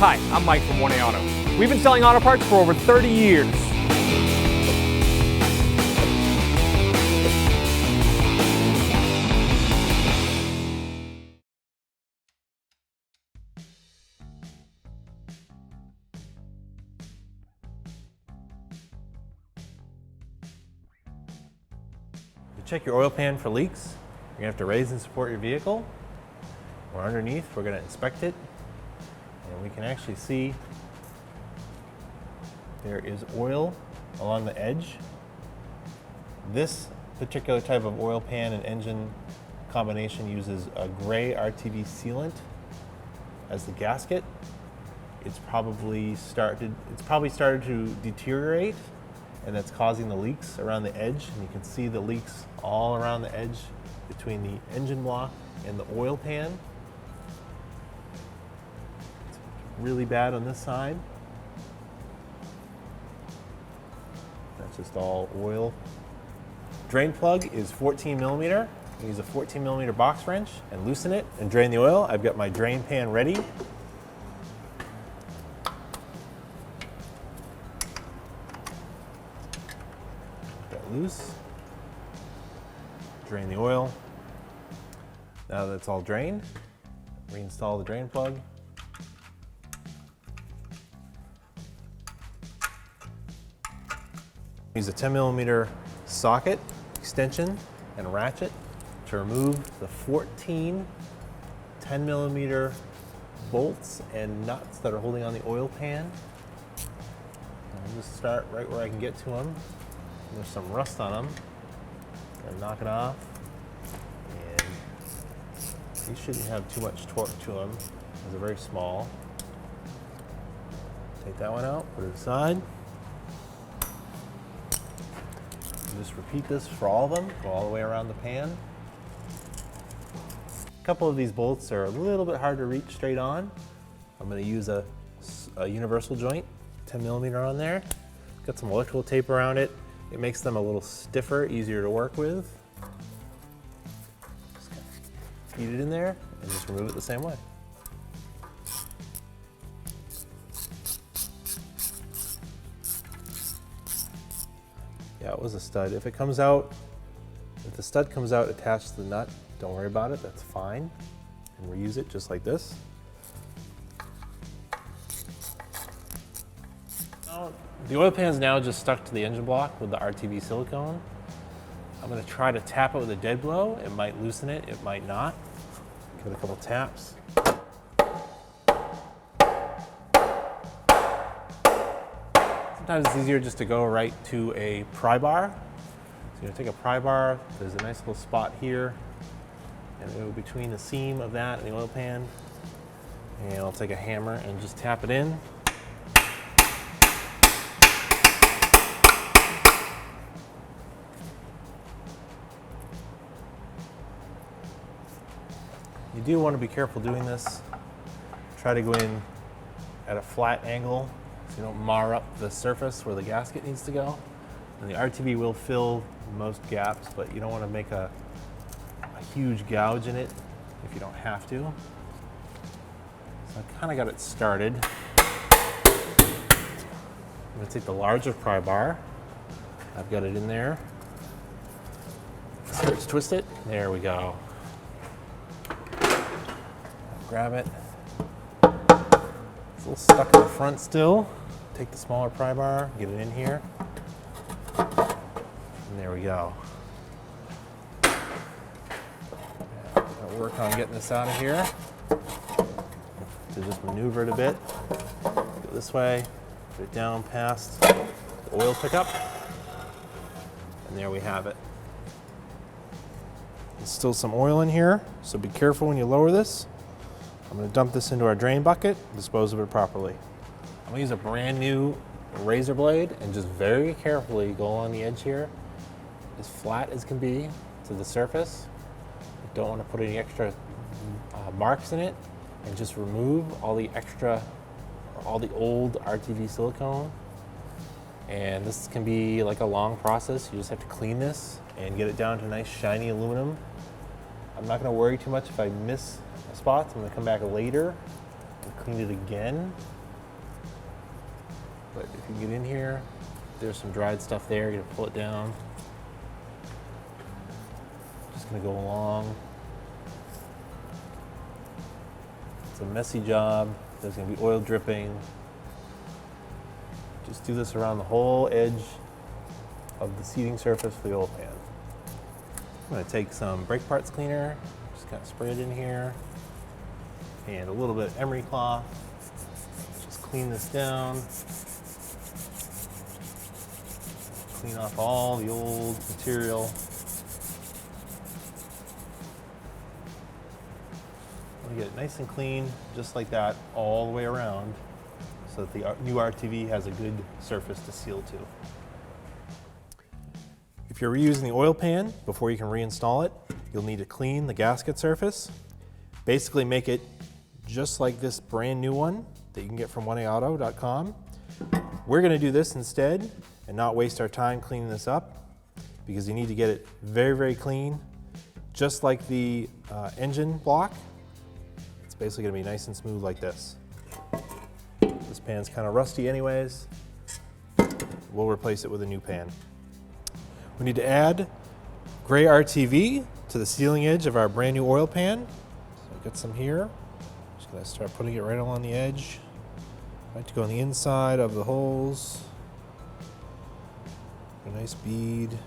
Hi, I'm Mike from 1A Auto. We've been selling auto parts for over 30 years. To check your oil pan for leaks, you're going to have to raise and support your vehicle. Or underneath, we're going to inspect it. And we can actually see there is oil along the edge. This particular type of oil pan and engine combination uses a gray RTV sealant as the gasket. It's probably started to deteriorate, and that's causing the leaks around the edge. And you can see the leaks all around the edge between the engine block and the oil pan. It's really bad on this side. That's just all oil. Drain plug is 14 millimeter. You use a 14 millimeter box wrench and loosen it and drain the oil. I've got my drain pan ready. That loose. Drain the oil. Now that's all drained, reinstall the drain plug. Use a 10 millimeter socket, extension, and ratchet to remove the 14 10 millimeter bolts and nuts that are holding on the oil pan. I'll just start right where I can get to them. There's some rust on them. Gotta knock it off. And these shouldn't have too much torque to them. They're very small. Take that one out, put it aside. Just repeat this for all of them, go all the way around the pan. A couple of these bolts are a little bit hard to reach straight on. I'm going to use a universal joint, 10 millimeter on there. Got some electrical tape around it. It makes them a little stiffer, easier to work with. Just kind of feed it in there and just remove it the same way. Yeah, it was a stud. If the stud comes out attached to the nut, don't worry about it, that's fine. And reuse it just like this. Now, the oil pan is now just stuck to the engine block with the RTV silicone. I'm gonna try to tap it with a dead blow. It might loosen it, it might not. Give it a couple taps. Sometimes it's easier just to go right to a pry bar. So you're gonna take a pry bar, there's a nice little spot here, and go between the seam of that and the oil pan. And I'll take a hammer and just tap it in. You do want to be careful doing this. Try to go in at a flat angle so you don't mar up the surface where the gasket needs to go. And the RTV will fill most gaps, but you don't want to make a huge gouge in it if you don't have to. So I kind of got it started. I'm going to take the larger pry bar. I've got it in there. Let's twist it. There we go. Grab it. It's a little stuck in the front still. Take the smaller pry bar, get it in here. And there we go. I'll work on getting this out of here. To just maneuver it a bit. Go this way, put it down past the oil pickup. And there we have it. There's still some oil in here, so be careful when you lower this. I'm going to dump this into our drain bucket, dispose of it properly. I'm going to use a brand new razor blade and just very carefully go along the edge here, as flat as can be to the surface. Don't want to put any extra marks in it, and just remove all the old RTV silicone. And this can be like a long process. You just have to clean this and get it down to nice shiny aluminum. I'm not going to worry too much if I miss spots. I'm going to come back later and clean it again. But if you get in here, there's some dried stuff there. You're gonna pull it down. Just gonna go along. It's a messy job. There's gonna be oil dripping. Just do this around the whole edge of the seating surface for the oil pan. I'm gonna take some brake parts cleaner, just kind of spray it in here, and a little bit of emery cloth. Just clean this down. Clean off all the old material. We get it nice and clean, just like that, all the way around, so that the new RTV has a good surface to seal to. If you're reusing the oil pan, before you can reinstall it, you'll need to clean the gasket surface. Basically make it just like this brand new one that you can get from 1aauto.com. We're gonna do this instead and not waste our time cleaning this up, because you need to get it very, very clean, just like the engine block. It's basically gonna be nice and smooth like this. This pan's kind of rusty anyways. We'll replace it with a new pan. We need to add gray RTV to the sealing edge of our brand new oil pan. So I've got some here. Just gonna start putting it right along the edge. I like to go on the inside of the holes. A nice bead.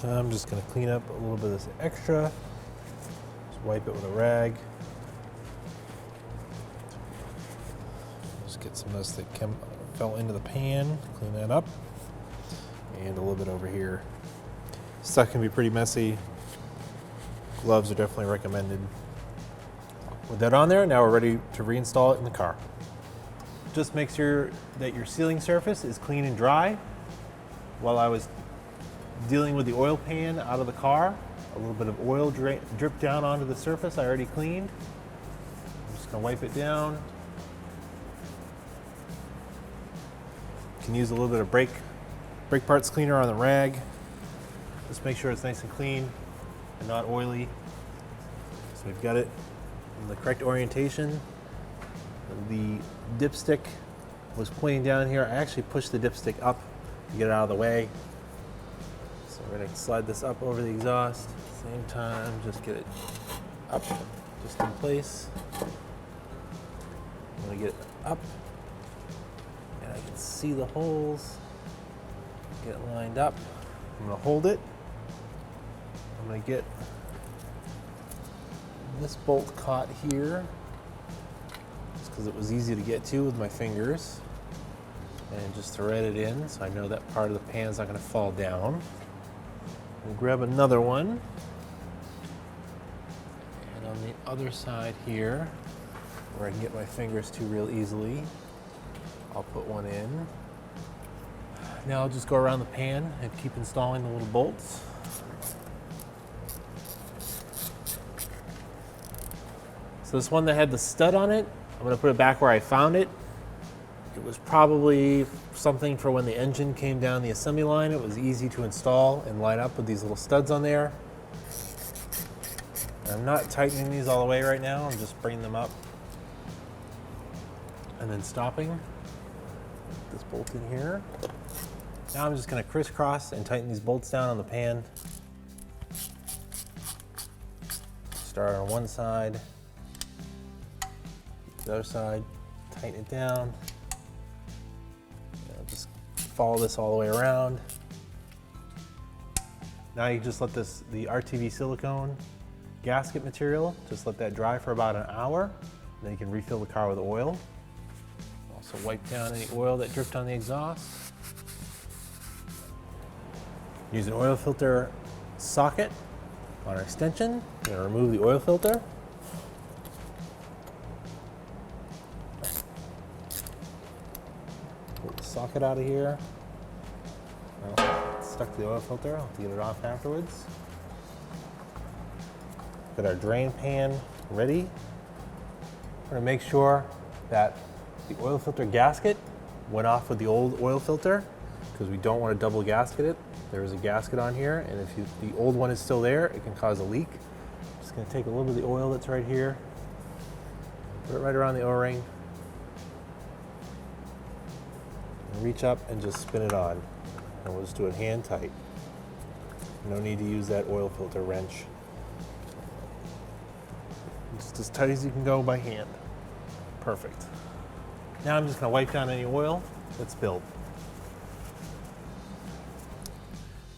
I'm just going to clean up a little bit of this extra. Just wipe it with a rag. Just get some of this that fell into the pan, clean that up. And a little bit over here. Stuff can be pretty messy. Gloves are definitely recommended. With that on there, now we're ready to reinstall it in the car. Just make sure that your sealing surface is clean and dry. While I was dealing with the oil pan out of the car, a little bit of oil dripped down onto the surface I already cleaned. I'm just gonna wipe it down. You can use a little bit of brake parts cleaner on the rag. Just make sure it's nice and clean and not oily. So we've got it in the correct orientation. The dipstick was pointing down here. I actually pushed the dipstick up to get it out of the way. So we're going to slide this up over the exhaust. Same time, just get it up, just in place. I'm going to get it up, and I can see the holes. Get it lined up. I'm going to hold it. I'm going to get this bolt caught here, just because it was easy to get to with my fingers, and just thread it in so I know that part of the pan is not going to fall down. We'll grab another one, and on the other side here, where I can get my fingers to real easily, I'll put one in. Now I'll just go around the pan and keep installing the little bolts. So this one that had the stud on it, I'm going to put it back where I found it. It was probably something for when the engine came down the assembly line. It was easy to install and line up with these little studs on there. And I'm not tightening these all the way right now. I'm just bringing them up and then stopping. This bolt in here. Now I'm just going to crisscross and tighten these bolts down on the pan. Start on one side, the other side, tighten it down. Just follow this all the way around. Now you just let the RTV silicone gasket material, just let that dry for about an hour. Then you can refill the car with oil. Also wipe down any oil that dripped on the exhaust. Use an oil filter socket on our extension. I'm going to remove the oil filter. Pull the socket out of here. Well, it's stuck to the oil filter. I'll have to get it off afterwards. Got our drain pan ready. We're going to make sure that the oil filter gasket went off with the old oil filter because we don't want to double gasket it. There is a gasket on here, and if the old one is still there, it can cause a leak. Just going to take a little bit of the oil that's right here, put it right around the O-ring, and reach up and just spin it on. And we'll just do it hand tight. No need to use that oil filter wrench. Just as tight as you can go by hand. Perfect. Now I'm just going to wipe down any oil that's spilled.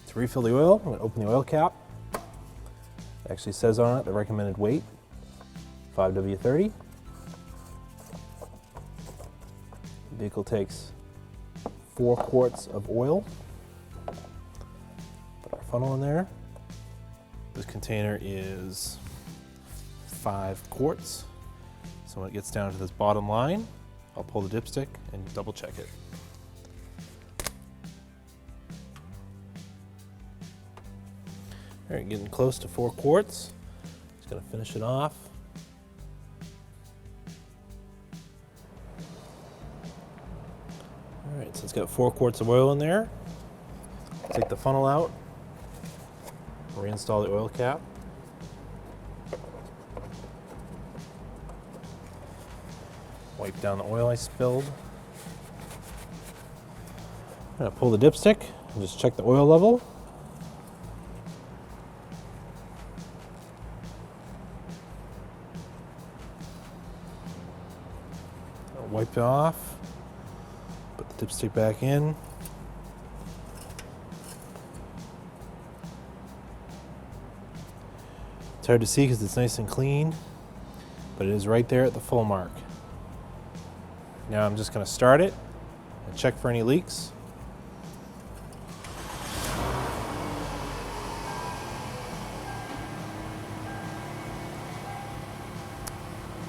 To refill the oil, I'm going to open the oil cap. It actually says on it the recommended weight, 5W30. The vehicle takes 4 quarts of oil. Put our funnel in there. This container is 5 quarts. So when it gets down to this bottom line, I'll pull the dipstick and double check it. All right, getting close to 4 quarts. Just gonna finish it off. All right, so it's got 4 quarts of oil in there. Take the funnel out, reinstall the oil cap. Wipe down the oil I spilled. I'm gonna pull the dipstick and just check the oil level. I'll wipe it off. Put the dipstick back in. It's hard to see because it's nice and clean, but it is right there at the full mark. Now I'm just going to start it and check for any leaks.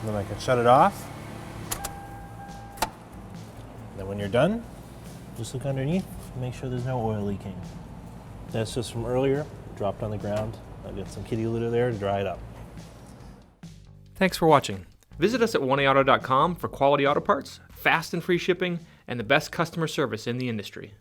And then I can shut it off. And then when you're done, just look underneath and make sure there's no oil leaking. That's just from earlier, dropped on the ground. I got some kitty litter there to dry it up. Thanks for watching. Visit us at 1AAuto.com for quality auto parts, fast and free shipping, and the best customer service in the industry.